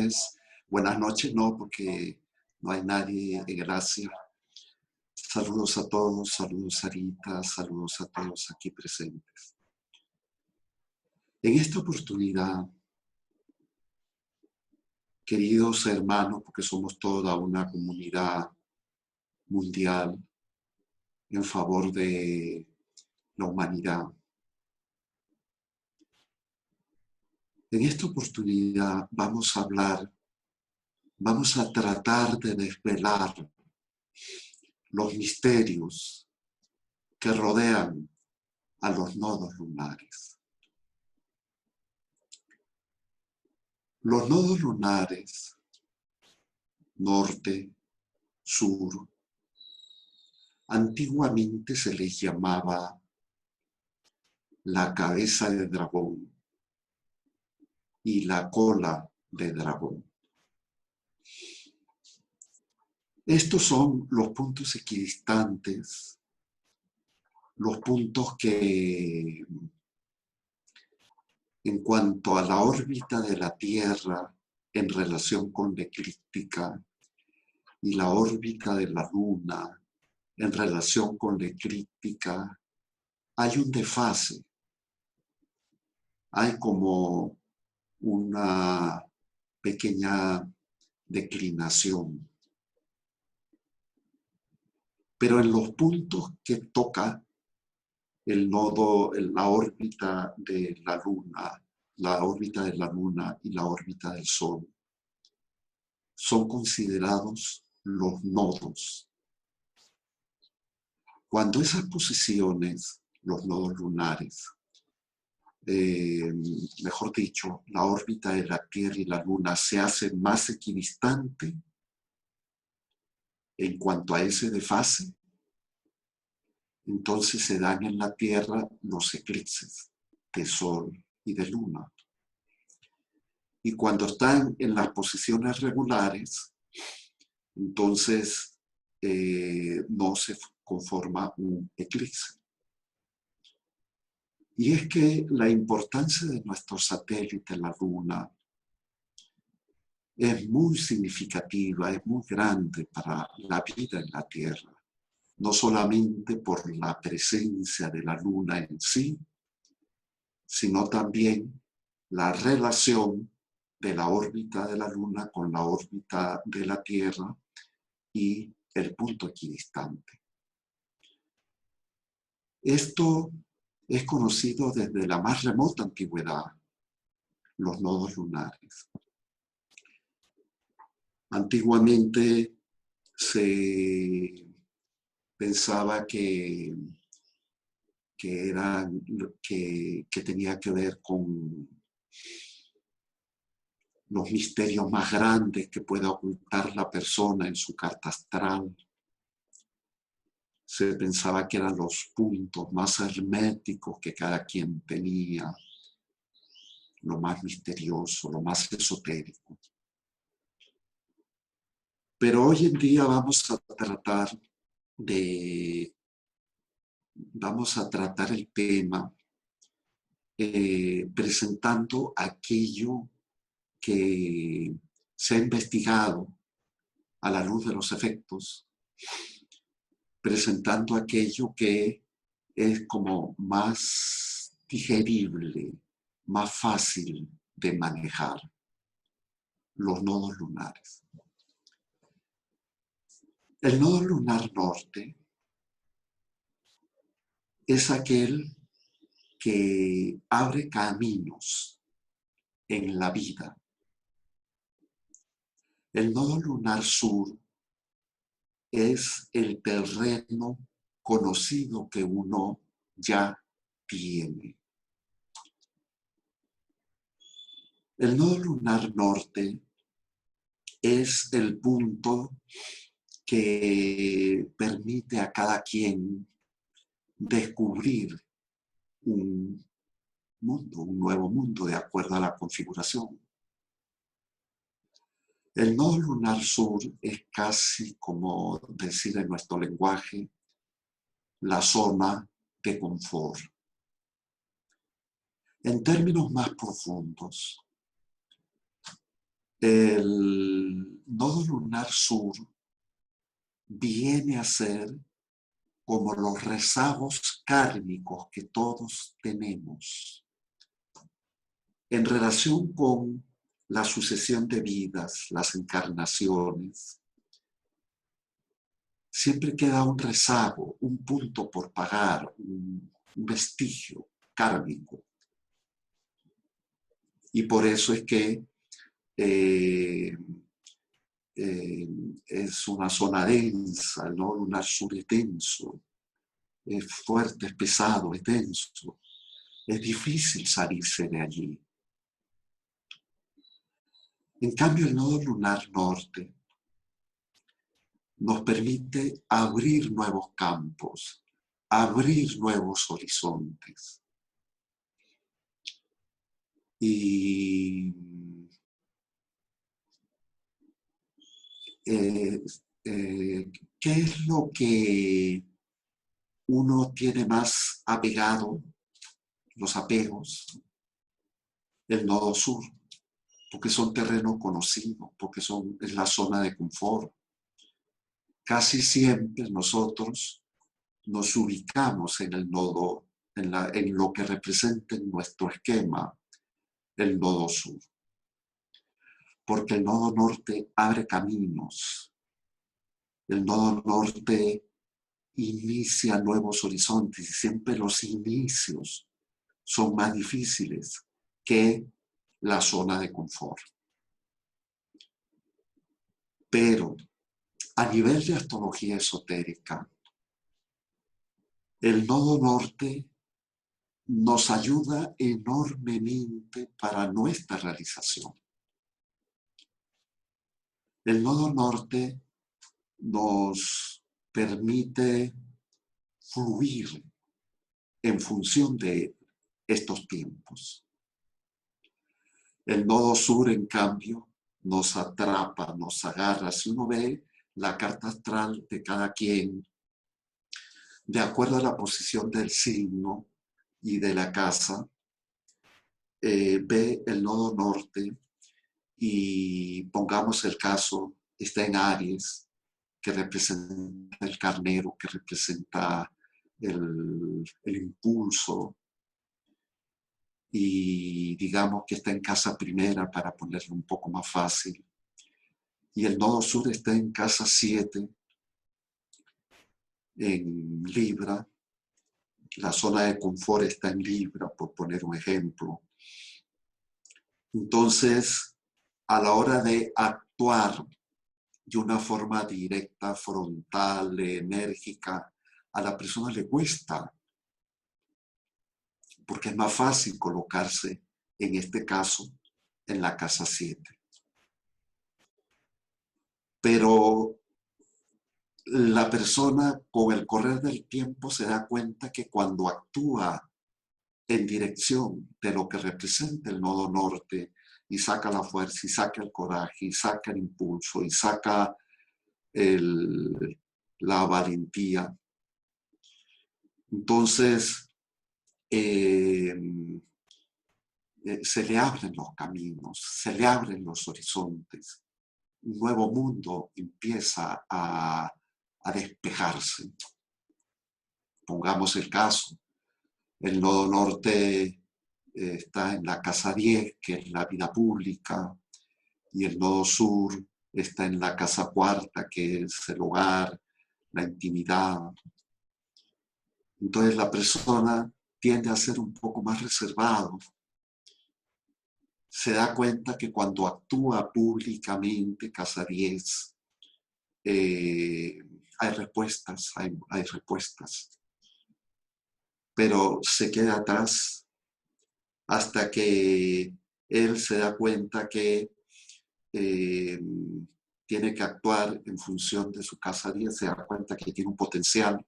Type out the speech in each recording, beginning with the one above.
noches. Buenas noches, no, porque no hay nadie en gracia. Saludos a todos, saludos Sarita, saludos a todos aquí presentes. En esta oportunidad, queridos hermanos, porque somos toda una comunidad mundial en favor de la humanidad. En esta oportunidad vamos a tratar de desvelar los misterios que rodean a los nodos lunares. Los nodos lunares, norte, sur, antiguamente se les llamaba la cabeza de dragón y la cola de dragón. Estos son los puntos equidistantes, los puntos que, en cuanto a la órbita de la Tierra en relación con la eclíptica y la órbita de la Luna en relación con la eclíptica, hay un desfase. Hay como una pequeña declinación. Pero en los puntos que toca el nodo, la órbita de la Luna, la órbita de la Luna y la órbita del Sol, son considerados los nodos. Cuando esas posiciones, los nodos lunares, mejor dicho, la órbita de la Tierra y la Luna se hacen más equidistante en cuanto a ese desfase, entonces se dan en la Tierra los eclipses de Sol y de Luna. Y cuando están en las posiciones regulares, entonces no se conforma un eclipse. Y es que la importancia de nuestro satélite, la Luna, es muy significativa, es muy grande para la vida en la Tierra. No solamente por la presencia de la Luna en sí, sino también la relación de la órbita de la Luna con la órbita de la Tierra y el punto equidistante. Esto es conocido desde la más remota antigüedad, los nodos lunares. Antiguamente se pensaba que tenía que ver con los misterios más grandes que puede ocultar la persona en su carta astral. Se pensaba que eran los puntos más herméticos que cada quien tenía, lo más misterioso, lo más esotérico. Pero hoy en día vamos a tratar el tema presentando aquello que se ha investigado a la luz de los efectos, presentando aquello que es como más digerible, más fácil de manejar, los nodos lunares. El nodo lunar norte es aquel que abre caminos en la vida. El nodo lunar sur es el terreno conocido que uno ya tiene. El nodo lunar norte es el punto que permite a cada quien descubrir un mundo, un nuevo mundo de acuerdo a la configuración. El nodo lunar sur es casi como decir en nuestro lenguaje la zona de confort. En términos más profundos, El nodo lunar sur viene a ser como los rezagos kármicos que todos tenemos en relación con la sucesión de vidas, las encarnaciones. Siempre queda un rezago, un punto por pagar, un vestigio kármico. Y por eso es que eh, es una zona densa, el nodo lunar sur es denso, es fuerte, es pesado, es denso. Es difícil salirse de allí. En cambio, el nodo lunar norte nos permite abrir nuevos campos, abrir nuevos horizontes. Y eh, ¿qué es lo que uno tiene más apegado? Los apegos, el nodo sur, porque son terreno conocido, porque es la zona de confort. Casi siempre nosotros nos ubicamos en el nodo, en lo que representa en nuestro esquema el nodo sur. Porque el nodo norte abre caminos. El nodo norte inicia nuevos horizontes y siempre los inicios son más difíciles que la zona de confort. Pero a nivel de astrología esotérica, el nodo norte nos ayuda enormemente para nuestra realización. El nodo norte nos permite fluir en función de estos tiempos. El nodo sur, en cambio, nos atrapa, nos agarra. Si uno ve la carta astral de cada quien, de acuerdo a la posición del signo y de la casa, ve el nodo norte y pongamos el caso, está en Aries, que representa el carnero, que representa el impulso, y digamos que está en casa primera para ponerlo un poco más fácil. Y el nodo sur está en casa 7, en Libra. La zona de confort está en Libra, por poner un ejemplo. Entonces, a la hora de actuar de una forma directa, frontal, enérgica, a la persona le cuesta, porque es más fácil colocarse, en este caso, en la casa 7. Pero la persona con el correr del tiempo se da cuenta que cuando actúa en dirección de lo que representa el nodo norte y saca la fuerza y saca el coraje y saca el impulso y saca la valentía, entonces se le abren los caminos, se le abren los horizontes. Un nuevo mundo empieza a despejarse. Pongamos el caso, el nodo norte está en la casa 10, que es la vida pública, y el nodo sur está en la casa cuarta, que es el hogar, la intimidad. Entonces la persona tiende a ser un poco más reservado. Se da cuenta que cuando actúa públicamente, casa 10, hay respuestas, hay respuestas. Pero se queda atrás hasta que él se da cuenta que tiene que actuar en función de su casa 10, se da cuenta que tiene un potencial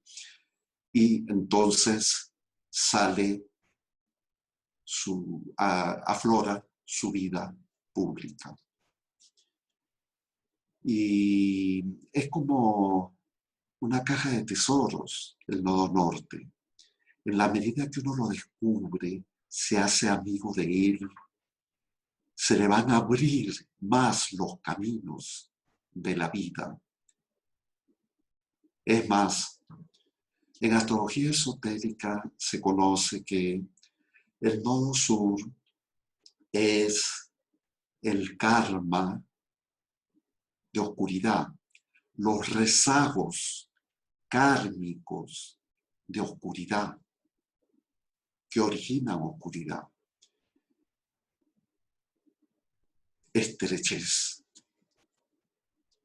y entonces sale, aflora su vida pública. Y es como una caja de tesoros, el nodo norte. En la medida que uno lo descubre, se hace amigo de él, se le van a abrir más los caminos de la vida. Es más, en astrología esotérica se conoce que el nodo sur es el karma de oscuridad, los rezagos kármicos de oscuridad que originan oscuridad. Estrechez.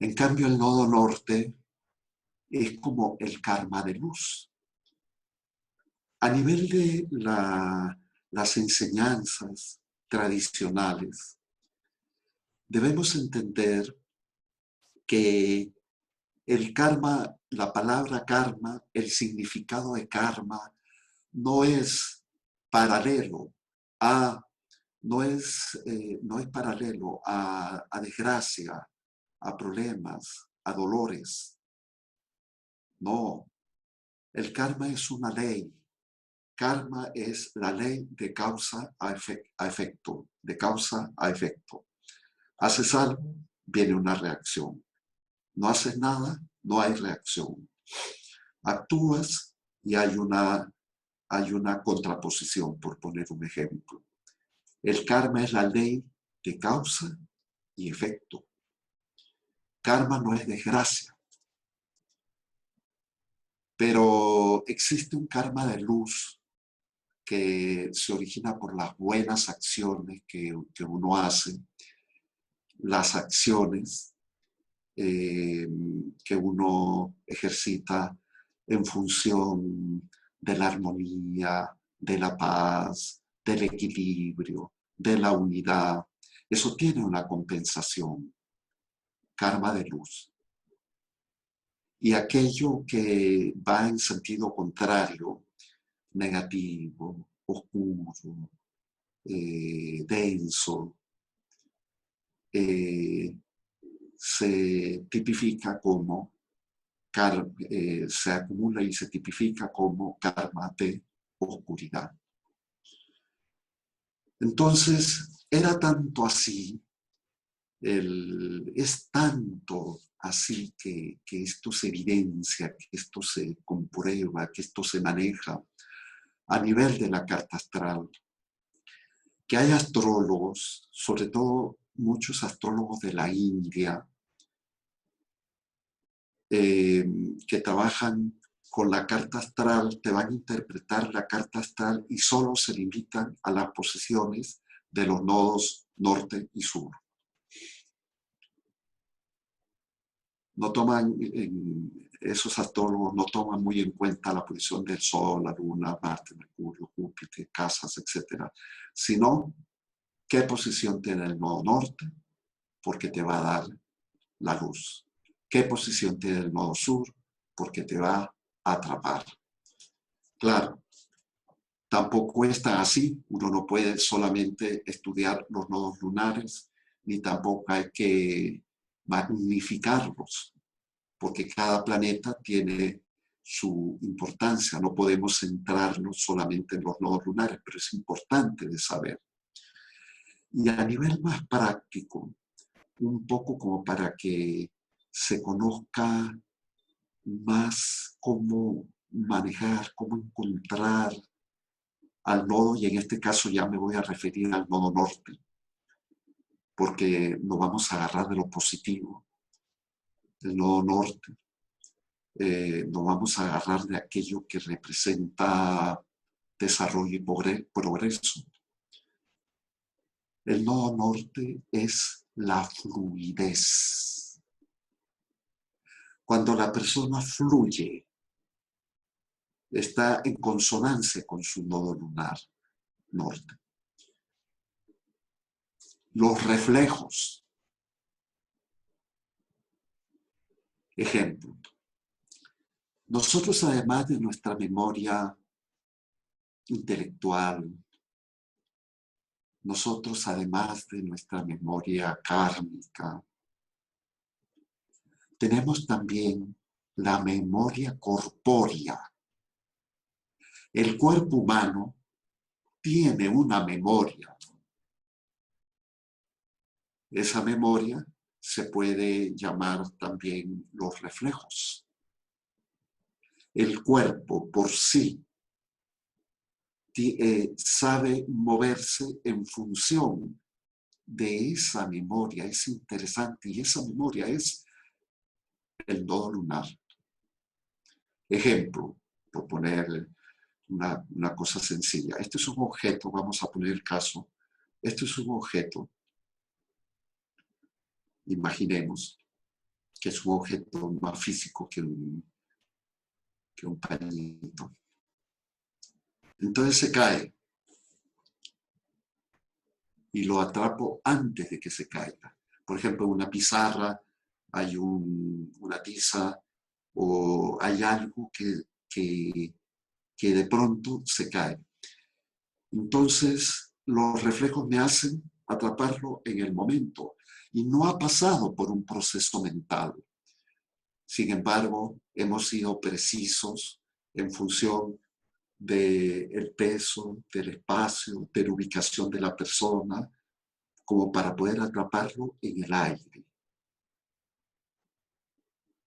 En cambio, el nodo norte es como el karma de luz. A nivel de las enseñanzas tradicionales, debemos entender que el karma, la palabra karma, el significado de karma, no es paralelo a, no es paralelo a desgracia, a problemas, a dolores. No, el karma es una ley. Karma es la ley de causa a efecto, de causa a efecto. Haces algo, viene una reacción. No haces nada, no hay reacción. Actúas y hay una contraposición, por poner un ejemplo. El karma es la ley de causa y efecto. Karma no es desgracia, pero existe un karma de luz que se origina por las buenas acciones que uno hace, las acciones que uno ejercita en función de la armonía, de la paz, del equilibrio, de la unidad. Eso tiene una compensación, karma de luz. Y aquello que va en sentido contrario, negativo, oscuro, denso, se tipifica como se acumula y se tipifica como karma de oscuridad. Entonces, era tanto así, es tanto así que esto se evidencia, que esto se comprueba, que esto se maneja a nivel de la carta astral, que hay astrólogos, sobre todo muchos astrólogos de la India, que trabajan con la carta astral, te van a interpretar la carta astral y solo se limitan a las posiciones de los nodos norte y sur. No toman, esos astrólogos no toman muy en cuenta la posición del Sol, la Luna, Marte, Mercurio, Júpiter, casas, etc. Sino qué posición tiene el nodo norte, porque te va a dar la luz. ¿Qué posición tiene el nodo sur? Porque te va a atrapar. Claro, tampoco es tan así. Uno no puede solamente estudiar los nodos lunares, ni tampoco hay que magnificarlos, porque cada planeta tiene su importancia. No podemos centrarnos solamente en los nodos lunares, pero es importante de saber. Y a nivel más práctico, un poco como para que se conozca más cómo manejar, cómo encontrar al nodo, y en este caso ya me voy a referir al nodo norte, porque nos vamos a agarrar de lo positivo, del nodo norte. Nos vamos a agarrar de aquello que representa desarrollo y progreso. El nodo norte es la fluidez. Cuando la persona fluye, está en consonancia con su nodo lunar norte. Los reflejos. Ejemplo. Nosotros, además de nuestra memoria intelectual, nosotros, además de nuestra memoria kármica, tenemos también la memoria corpórea. El cuerpo humano tiene una memoria. Esa memoria se puede llamar también los reflejos. El cuerpo por sí sabe moverse en función de esa memoria. Es interesante, y esa memoria es el nodo lunar. Ejemplo, por poner una cosa sencilla. Este es un objeto, vamos a poner el caso. Este es un objeto. Imaginemos que es un objeto más físico que un pañito. Entonces se cae y lo atrapo antes de que se caiga. Por ejemplo, en una pizarra hay una tiza o hay algo que de pronto se cae. Entonces, los reflejos me hacen atraparlo en el momento y no ha pasado por un proceso mental. Sin embargo, hemos sido precisos en función del peso, del espacio, de la ubicación de la persona, como para poder atraparlo en el aire.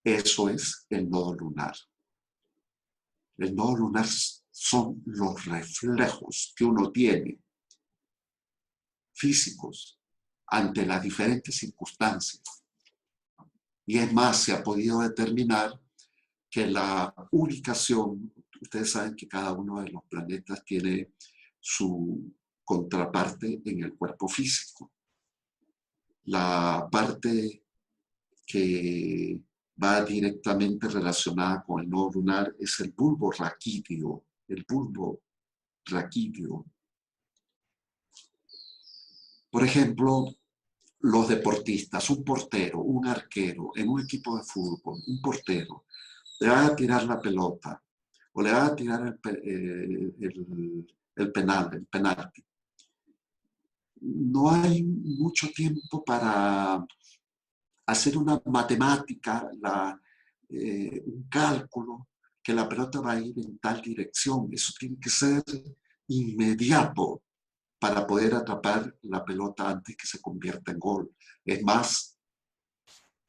Eso es el nodo lunar. El nodo lunar son los reflejos que uno tiene físicos ante las diferentes circunstancias. Y es más, se ha podido determinar que la ubicación, ustedes saben que cada uno de los planetas tiene su contraparte en el cuerpo físico. La parte que va directamente relacionada con el nodo lunar es el bulbo raquídeo. El bulbo raquídeo. Por ejemplo, los deportistas, un portero, un arquero en un equipo de fútbol, un portero, le va a tirar la pelota o le va a tirar el penalti. No hay mucho tiempo para hacer una matemática, un cálculo, que la pelota va a ir en tal dirección. Eso tiene que ser inmediato para poder atrapar la pelota antes que se convierta en gol. Es más,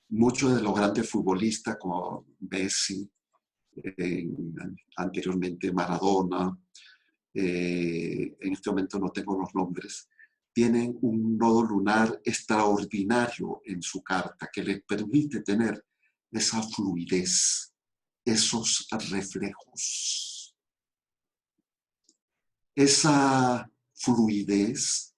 muchos de los grandes futbolistas como Messi, anteriormente Maradona, en este momento no tengo los nombres, tienen un nodo lunar extraordinario en su carta que les permite tener esa fluidez, esos reflejos. Esa fluidez,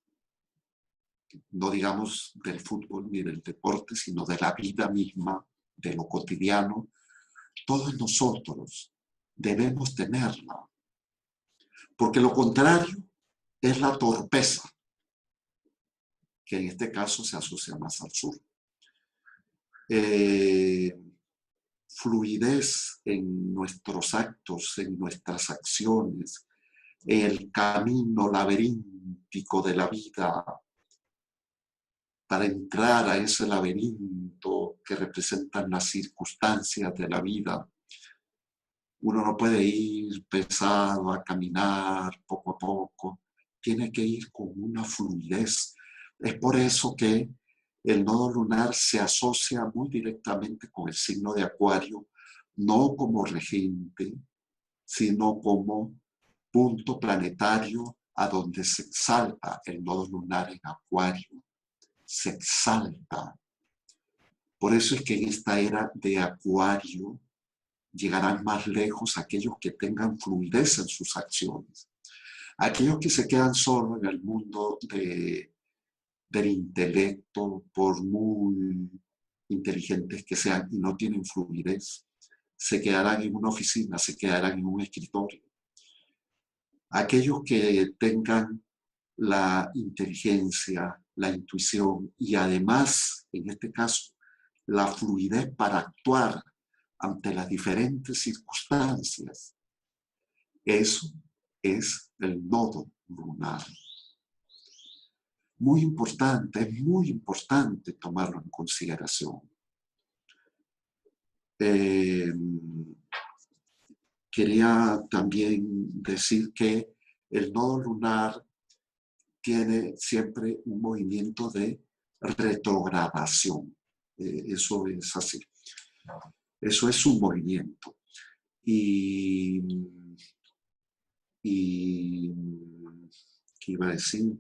no digamos del fútbol ni del deporte, sino de la vida misma, de lo cotidiano, todos nosotros debemos tenerla. Porque lo contrario es la torpeza, que en este caso se asocia más al sur. Fluidez en nuestros actos, en nuestras acciones, el camino laberíntico de la vida, para entrar a ese laberinto que representan las circunstancias de la vida. Uno no puede ir pesado a caminar poco a poco, tiene que ir con una fluidez. Es por eso que el nodo lunar se asocia muy directamente con el signo de Acuario, no como regente, sino como punto planetario a donde se exalta el nodo lunar en Acuario. Se exalta. Por eso es que en esta era de Acuario llegarán más lejos aquellos que tengan fluidez en sus acciones. Aquellos que se quedan solo en el mundo del intelecto, por muy inteligentes que sean y no tienen fluidez, se quedarán en una oficina, se quedarán en un escritorio. Aquellos que tengan la inteligencia, la intuición y además, en este caso, la fluidez para actuar ante las diferentes circunstancias. Eso es el nodo lunar. Es muy importante tomarlo en consideración. Quería también decir que el nodo lunar tiene siempre un movimiento de retrogradación. Eso es así. Eso es un movimiento. Y ¿qué iba a decir?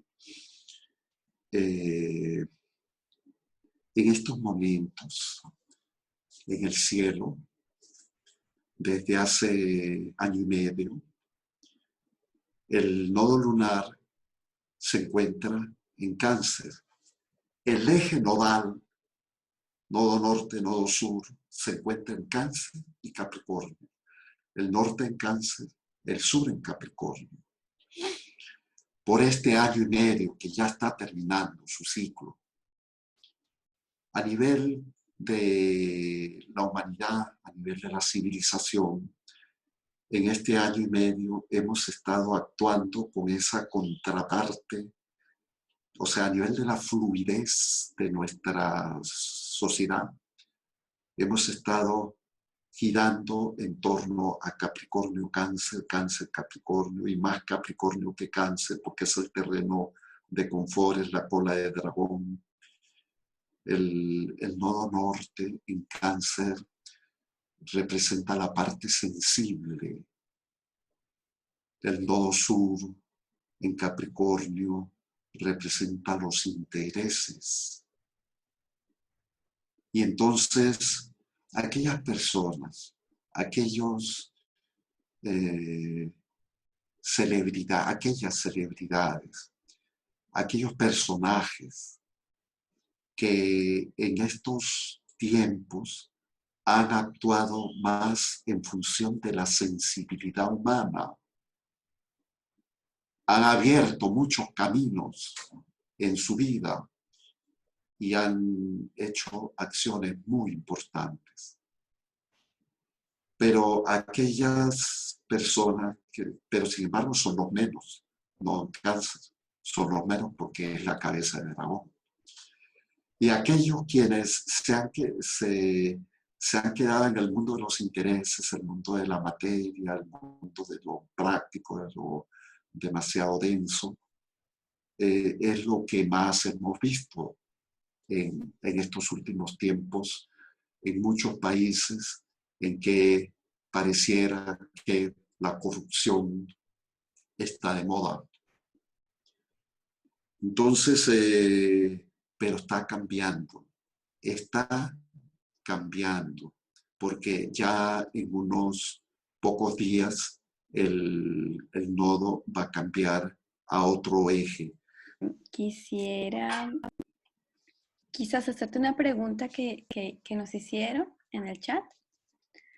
En estos momentos, en el cielo, desde hace año y medio, el nodo lunar se encuentra en Cáncer. El eje nodal, nodo norte, nodo sur, se encuentra en Cáncer y Capricornio. El norte en Cáncer, el sur en Capricornio. Por este año y medio que ya está terminando su ciclo, a nivel de la humanidad, a nivel de la civilización, en este año y medio hemos estado actuando con esa contraparte, o sea, a nivel de la fluidez de nuestra sociedad, hemos estado girando en torno a Capricornio, Cáncer, Cáncer, Capricornio, y más Capricornio que Cáncer, porque es el terreno de confort, es la cola de dragón. El nodo norte en Cáncer representa la parte sensible. El nodo sur en Capricornio representa los intereses. Y entonces, aquellas personas, aquellas celebridades, aquellos personajes que en estos tiempos han actuado más en función de la sensibilidad humana, han abierto muchos caminos en su vida y han hecho acciones muy importantes. Pero aquellas personas pero sin embargo son los menos, no Cáncer, son los menos porque es la cabeza del dragón. Y aquellos quienes se han quedado en el mundo de los intereses, el mundo de la materia, el mundo de lo práctico, de lo demasiado denso, es lo que más hemos visto en estos últimos tiempos en muchos países en que pareciera que la corrupción está de moda. Entonces, pero está cambiando, porque ya en unos pocos días el nodo va a cambiar a otro eje. Quisiera quizás hacerte una pregunta que nos hicieron en el chat.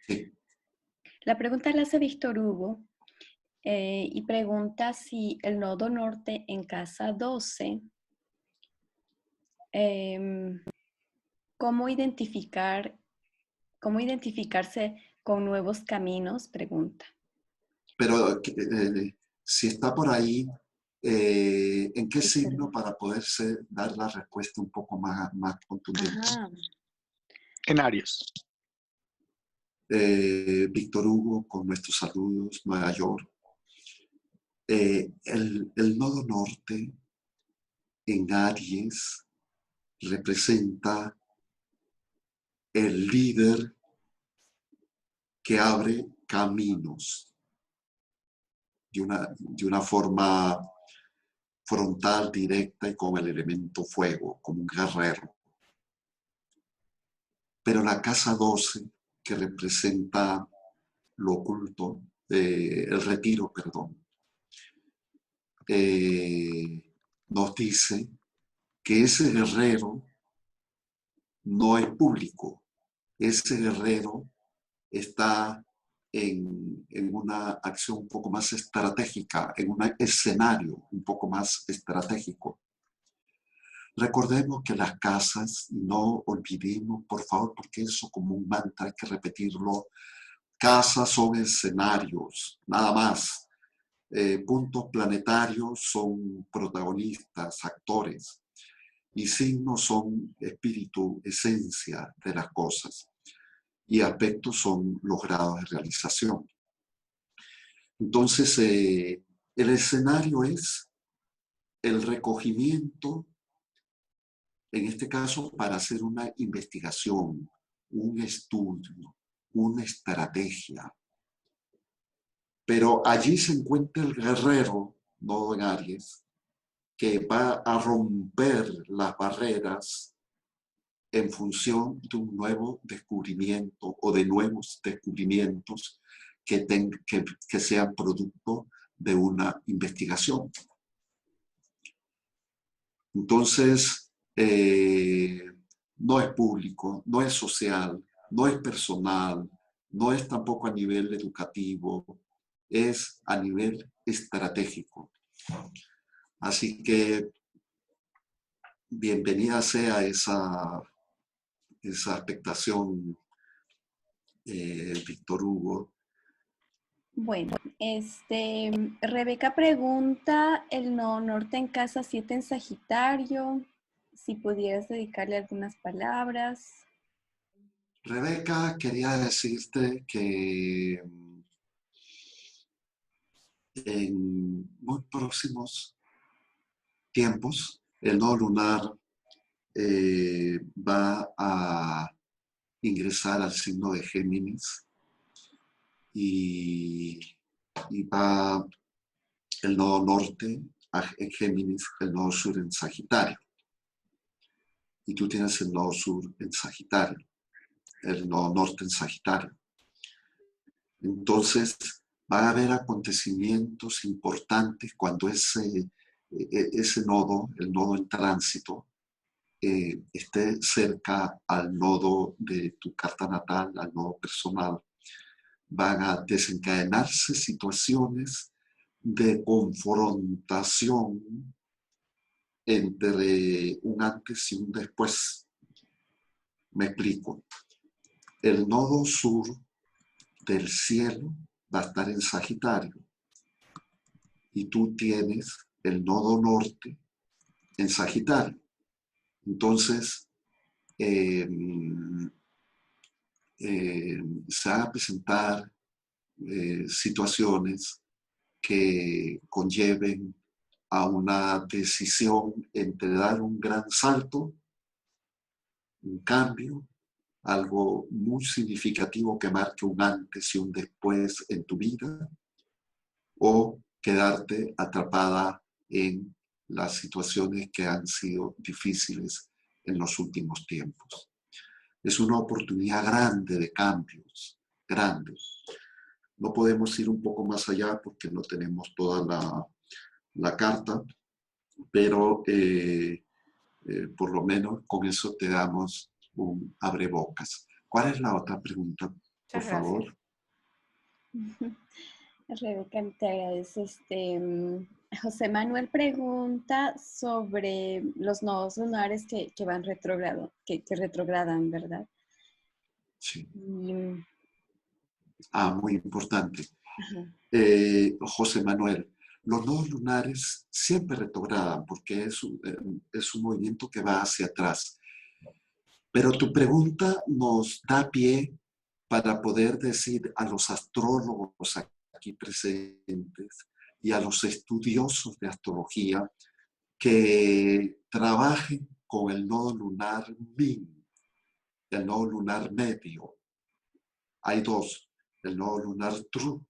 Sí. La pregunta la hace Víctor Hugo y pregunta si el nodo norte en casa 12, ¿cómo identificarse con nuevos caminos? Pregunta. Pero si está por ahí, ¿en qué signo para poderse dar la respuesta un poco más contundente? Ajá. En Aries. Víctor Hugo, con nuestros saludos, Nueva York. El nodo norte en Aries representa el líder que abre caminos de una forma frontal, directa y con el elemento fuego, como un guerrero. Pero la casa 12, que representa lo oculto, el retiro, perdón, nos dice que ese guerrero no es público, ese guerrero está en una acción un poco más estratégica, en un escenario un poco más estratégico. Recordemos que las casas, no olvidemos, por favor, porque eso como un mantra hay que repetirlo, casas son escenarios, nada más. Puntos planetarios son protagonistas, actores, y signos son espíritu, esencia de las cosas, y aspectos son los grados de realización. Entonces, el escenario es el recogimiento en este caso para hacer una investigación, un estudio, una estrategia. Pero allí se encuentra el guerrero, nodo en Aries, que va a romper las barreras en función de un nuevo descubrimiento o de nuevos descubrimientos que sean producto de una investigación. Entonces, no es público, no es social, no es personal, no es tampoco a nivel educativo, es a nivel estratégico. Así que bienvenida sea esa expectación, Víctor Hugo. Bueno, Rebeca pregunta el nodo norte en casa 7 en Sagitario, si pudieras dedicarle algunas palabras. Rebeca, quería decirte que en muy próximos tiempos el nodo lunar va a ingresar al signo de Géminis y va el nodo norte en Géminis, el nodo sur en Sagitario. Y tú tienes el nodo sur en Sagitario, el nodo norte en Sagitario. Entonces, van a haber acontecimientos importantes cuando ese nodo, el nodo en tránsito, esté cerca al nodo de tu carta natal, al nodo personal. Van a desencadenarse situaciones de confrontación entre un antes y un después. Me explico. El nodo sur del cielo va a estar en Sagitario y tú tienes el nodo norte en Sagitario. Entonces, se van a presentar situaciones que conlleven a una decisión entre dar un gran salto, un cambio, algo muy significativo que marque un antes y un después en tu vida, o quedarte atrapada en las situaciones que han sido difíciles en los últimos tiempos. Es una oportunidad grande de cambios, grande. No podemos ir un poco más allá porque no tenemos toda la carta, pero por lo menos con eso te damos un abrebocas. ¿Cuál es la otra pregunta, por Muchas favor? Rebeca, te agradezco. José Manuel pregunta sobre los nodos lunares que van retrogrado, que retrogradan, ¿verdad? Sí. Y, muy importante. ajá. José Manuel, los nodos lunares siempre retrogradan porque es un movimiento que va hacia atrás. Pero tu pregunta nos da pie para poder decir a los astrólogos aquí presentes y a los estudiosos de astrología que trabajen con el nodo lunar min, el nodo lunar medio. Hay dos, el nodo lunar true,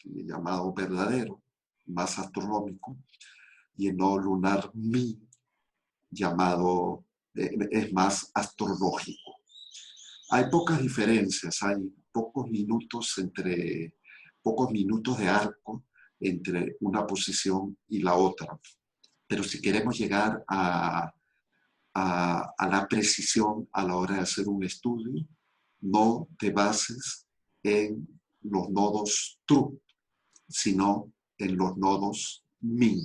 llamado verdadero, más astronómico, y el nodo lunar min, llamado, es más astrológico. Hay pocas diferencias, hay pocos minutos de arco entre una posición y la otra. Pero si queremos llegar a la precisión a la hora de hacer un estudio, no te bases en los nodos true, sino en los nodos min,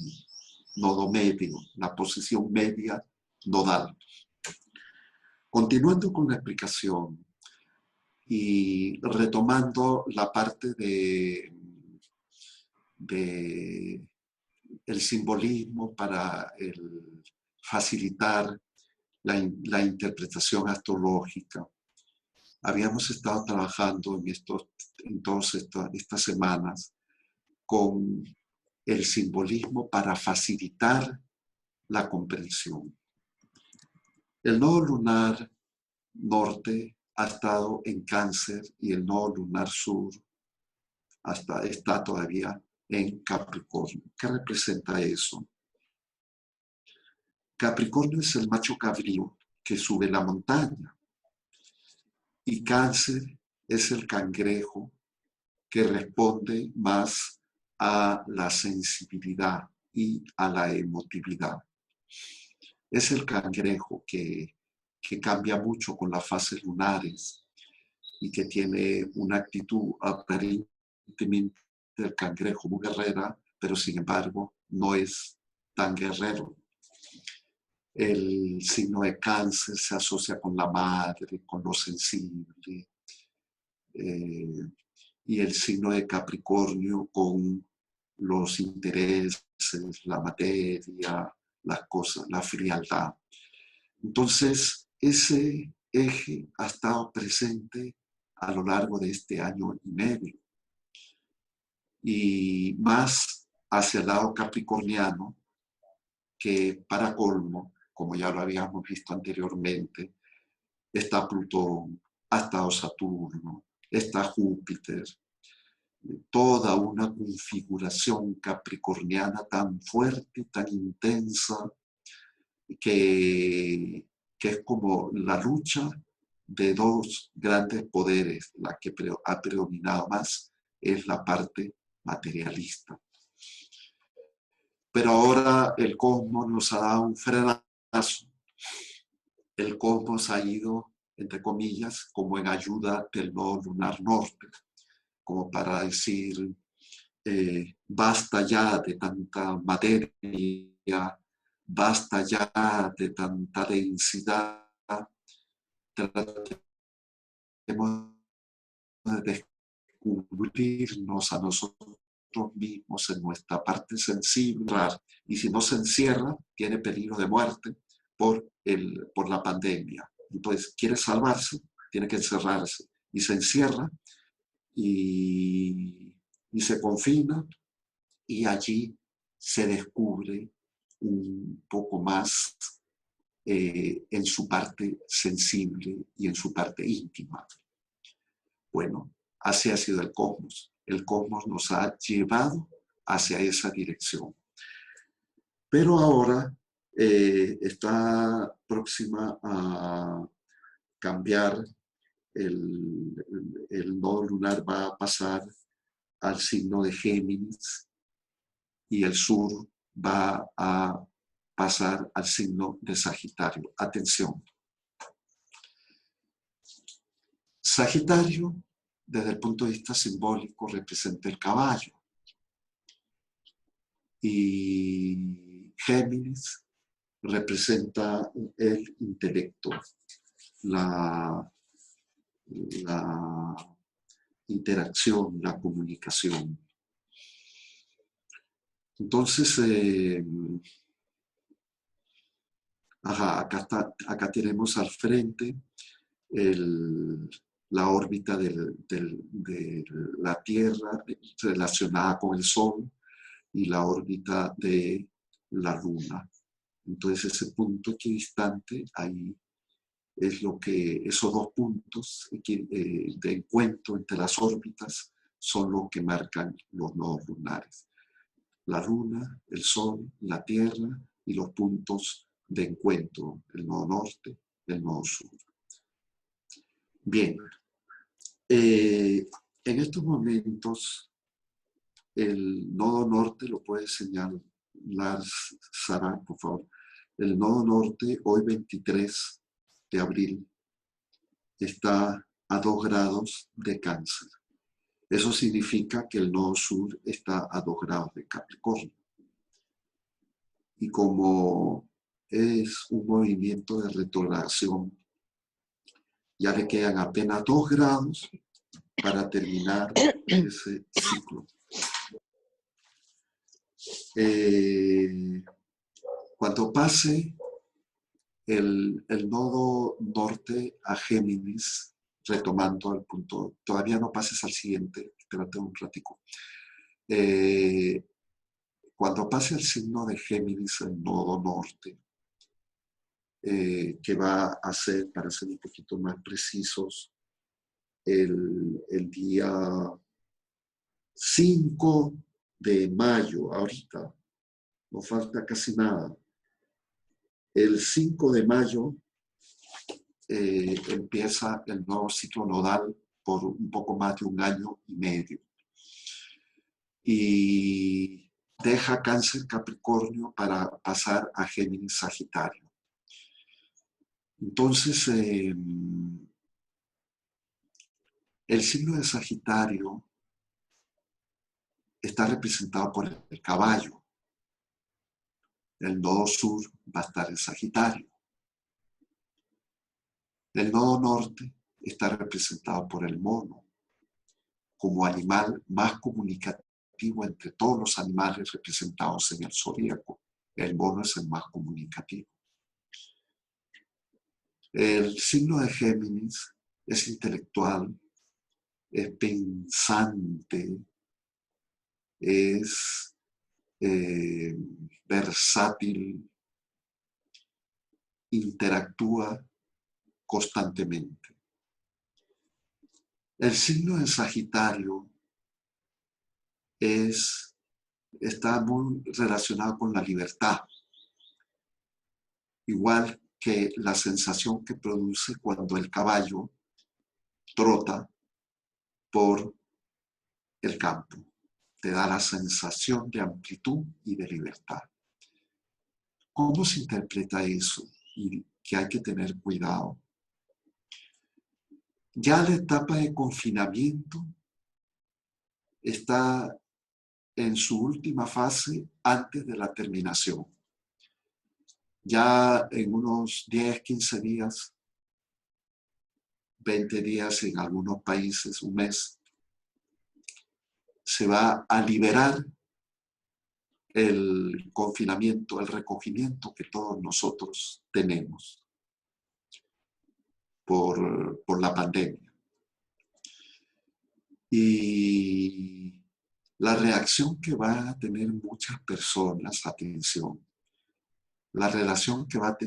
nodo medio, la posición media nodal. Continuando con la explicación y retomando la parte de el simbolismo para facilitar la interpretación astrológica. Habíamos estado trabajando en todas estas semanas con el simbolismo para facilitar la comprensión. El nodo lunar norte ha estado en Cáncer y el nodo lunar sur está todavía en Capricornio. ¿Qué representa eso? Capricornio es el macho cabrío que sube la montaña y Cáncer es el cangrejo que responde más a la sensibilidad y a la emotividad. Es el cangrejo que cambia mucho con las fases lunares y que tiene una actitud aparentemente del cangrejo muy guerrera, pero sin embargo no es tan guerrero. El signo de Cáncer se asocia con la madre, con lo sensible, y el signo de Capricornio con los intereses, la materia, las cosas, la frialdad. Entonces, ese eje ha estado presente a lo largo de este año y medio. Y más hacia el lado capricorniano, que para colmo, como ya lo habíamos visto anteriormente, está Plutón, ha estado Saturno, está Júpiter, toda una configuración capricorniana tan fuerte, tan intensa, que es como la lucha de dos grandes poderes. La que ha predominado más es la parte materialista. Pero ahora el cosmos nos ha dado un frenazo. El cosmos ha ido, entre comillas, como en ayuda del nodo lunar norte, como para decir, basta ya de tanta materia, basta ya de tanta densidad, tratemos de descubrirnos a nosotros mismos en nuestra parte sensible, y si no se encierra, tiene peligro de muerte por la pandemia. Entonces, quiere salvarse, tiene que encerrarse, y se encierra, y se confina, y allí se descubre un poco más en su parte sensible y en su parte íntima. Bueno, así ha sido el cosmos. El cosmos nos ha llevado hacia esa dirección. Pero ahora está próxima a cambiar. El nodo lunar va a pasar al signo de Géminis y el sur va a pasar al signo de Sagitario. Atención. Sagitario, desde el punto de vista simbólico, representa el caballo. Y Géminis representa el intelecto, la interacción, la comunicación. Entonces, acá tenemos al frente la órbita de la Tierra relacionada con el Sol y la órbita de la Luna. Entonces, ese punto equidistante ahí es lo que esos dos puntos de encuentro entre las órbitas son lo que marcan los nodos lunares. La Luna, el Sol, la Tierra y los puntos de encuentro, el nodo norte, el nodo sur. Bien, en estos momentos el nodo norte, lo puede señalar Sara, por favor. El nodo norte, hoy 23 de abril, está a 2 grados de Cáncer. Eso significa que el nodo sur está a 2 grados de Capricornio. Y como es un movimiento de retrogradación, ya le quedan apenas 2 grados para terminar ese ciclo. Cuando pase el nodo norte a Géminis, retomando al punto, todavía no pases al siguiente, espérate un ratico. Cuando pase el signo de Géminis, el nodo norte, que va a ser, para ser un poquito más precisos, el día 5 de mayo, ahorita, no falta casi nada. El 5 de mayo empieza el nuevo ciclo nodal por un poco más de 1 año y medio. Y deja Cáncer Capricornio para pasar a Géminis Sagitario. Entonces, el signo de Sagitario está representado por el caballo. El nodo sur va a estar en Sagitario. El nodo norte está representado por el mono, como animal más comunicativo entre todos los animales representados en el zodíaco. El mono es el más comunicativo. El signo de Géminis es intelectual, es pensante, es versátil, interactúa constantemente. El signo de Sagitario está muy relacionado con la libertad, igual que la sensación que produce cuando el caballo trota por el campo. Te da la sensación de amplitud y de libertad. ¿Cómo se interpreta eso? Y que hay que tener cuidado. Ya la etapa de confinamiento está en su última fase antes de la terminación. Ya en unos 10, 15 días, 20 días en algunos países, un mes, se va a liberar el confinamiento, el recogimiento que todos nosotros tenemos por la pandemia. Y la reacción que van a tener muchas personas, atención, la relación que va a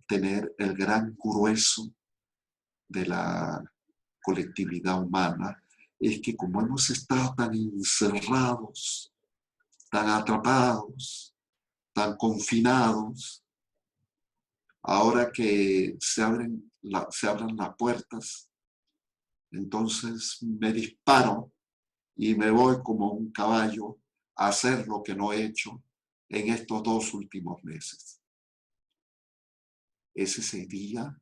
tener el gran grueso de la colectividad humana es que como hemos estado tan encerrados, tan atrapados, tan confinados, ahora que se abran las puertas, entonces me disparo y me voy como un caballo a hacer lo que no he hecho en estos 2 últimos meses. Ese sería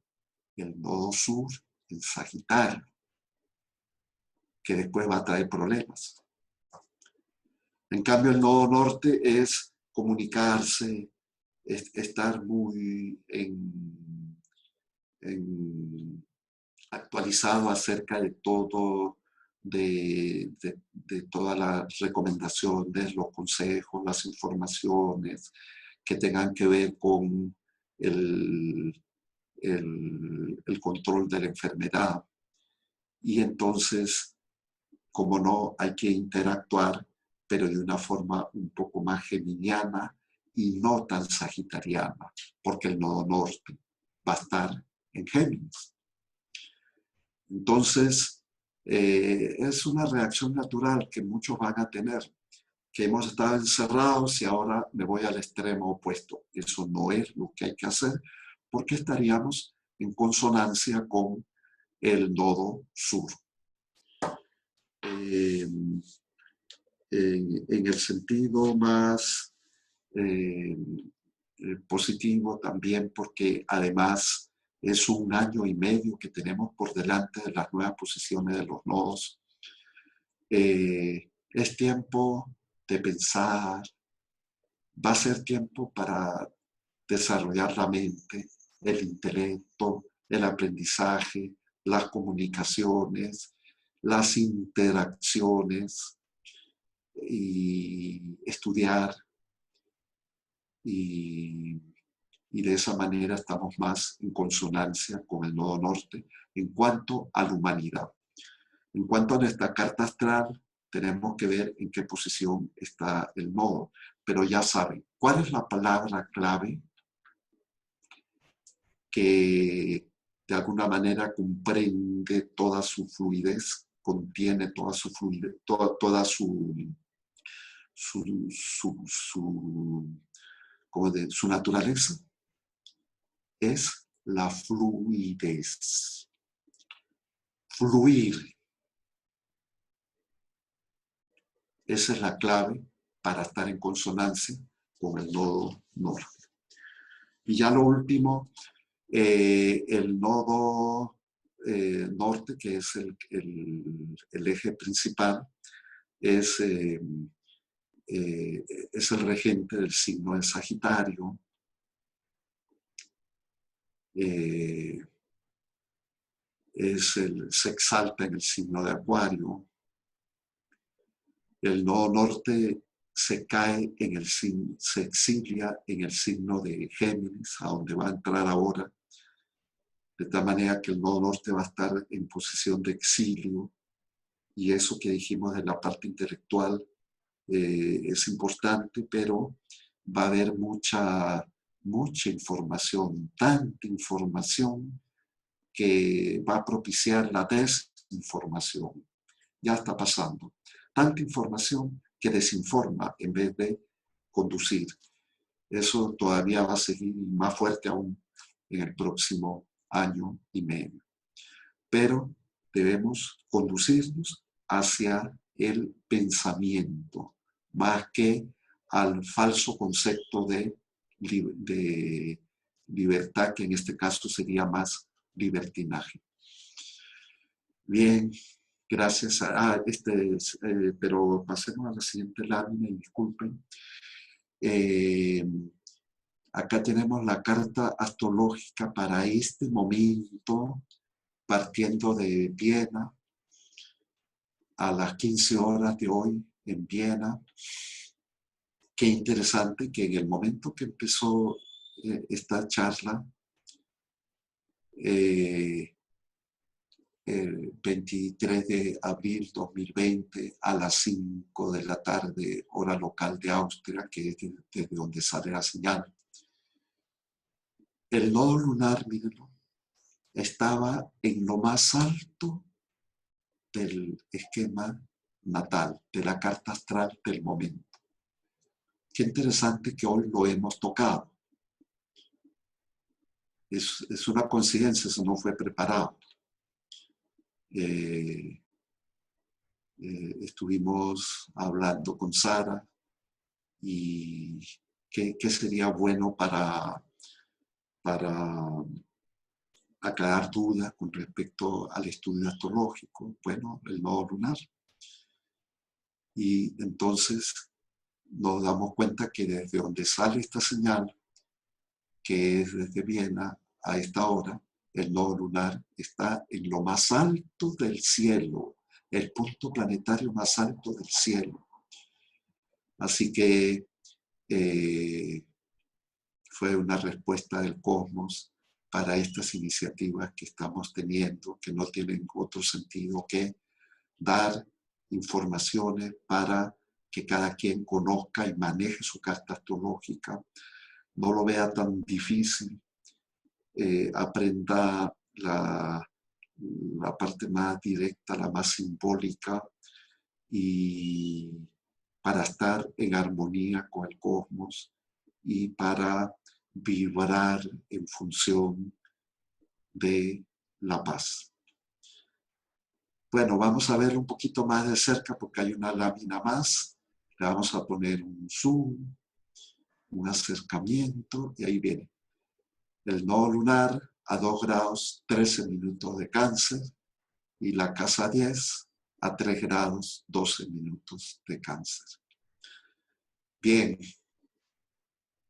el nodo sur en Sagitario, que después va a traer problemas. En cambio, el nodo norte es comunicarse, estar muy actualizado acerca de todo, de todas las recomendaciones, los consejos, las informaciones que tengan que ver con el control de la enfermedad. Y entonces, como no, hay que interactuar, pero de una forma un poco más geminiana y no tan sagitariana, porque el nodo norte va a estar en Géminis. Entonces, es una reacción natural que muchos van a tener, que hemos estado encerrados y ahora me voy al extremo opuesto. Eso no es lo que hay que hacer, porque estaríamos en consonancia con el nodo sur. En el sentido más positivo también, porque además es 1 año y medio que tenemos por delante de las nuevas posiciones de los nodos. Es tiempo de pensar, va a ser tiempo para desarrollar la mente, el intelecto, el aprendizaje, las comunicaciones, las interacciones y estudiar y de esa manera estamos más en consonancia con el nodo norte en cuanto a la humanidad. En cuanto a nuestra carta astral, tenemos que ver en qué posición está el nodo, pero ya saben, ¿cuál es la palabra clave que de alguna manera comprende toda su fluidez, contiene toda su fluidez, toda su naturaleza, es la fluidez. Fluir. Esa es la clave para estar en consonancia con el nodo norte. Y ya lo último, el nodo norte, que es el eje principal, es el regente del signo de Sagitario. Se exalta en el signo de Acuario. El nodo norte se exilia en el signo de Géminis, a donde va a entrar ahora, de tal manera que el nodo norte va a estar en posición de exilio, y eso que dijimos de la parte intelectual es importante, pero va a haber mucha información, tanta información que va a propiciar la desinformación. Ya está pasando. Tanta información que desinforma en vez de conducir. Eso todavía va a seguir más fuerte aún en el próximo año y medio. Pero debemos conducirnos hacia el pensamiento, más que al falso concepto de libertad, que en este caso sería más libertinaje. Bien, gracias. Pero pasemos a la siguiente lámina y disculpen. Acá tenemos la carta astrológica para este momento, partiendo de Viena, a las 15 horas de hoy en Viena. Qué interesante que en el momento que empezó esta charla, el 23 de abril 2020 a las 5 de la tarde, hora local de Austria, que es desde donde sale la señal. El nodo lunar, mírenlo, estaba en lo más alto del esquema natal, de la carta astral del momento. Qué interesante que hoy lo hemos tocado. Es una coincidencia, eso no fue preparado. Estuvimos hablando con Sara y qué sería bueno para aclarar dudas con respecto al estudio astrológico. Bueno, el nodo lunar. Y entonces nos damos cuenta que desde donde sale esta señal, que es desde Viena a esta hora, el nodo lunar está en lo más alto del cielo, el punto planetario más alto del cielo. Así que fue una respuesta del cosmos para estas iniciativas que estamos teniendo, que no tienen otro sentido que dar informaciones para que cada quien conozca y maneje su carta astrológica, no lo vea tan difícil, aprenda la parte más directa, la más simbólica, y para estar en armonía con el cosmos y para vibrar en función de la paz. Bueno, vamos a ver un poquito más de cerca porque hay una lámina más. Le vamos a poner un zoom, un acercamiento, y ahí viene. El nodo lunar a 2 grados 13 minutos de Cáncer y la casa 10 a 3 grados 12 minutos de Cáncer. Bien,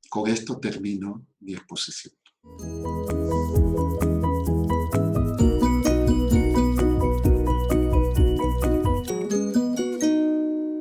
con esto termino mi exposición.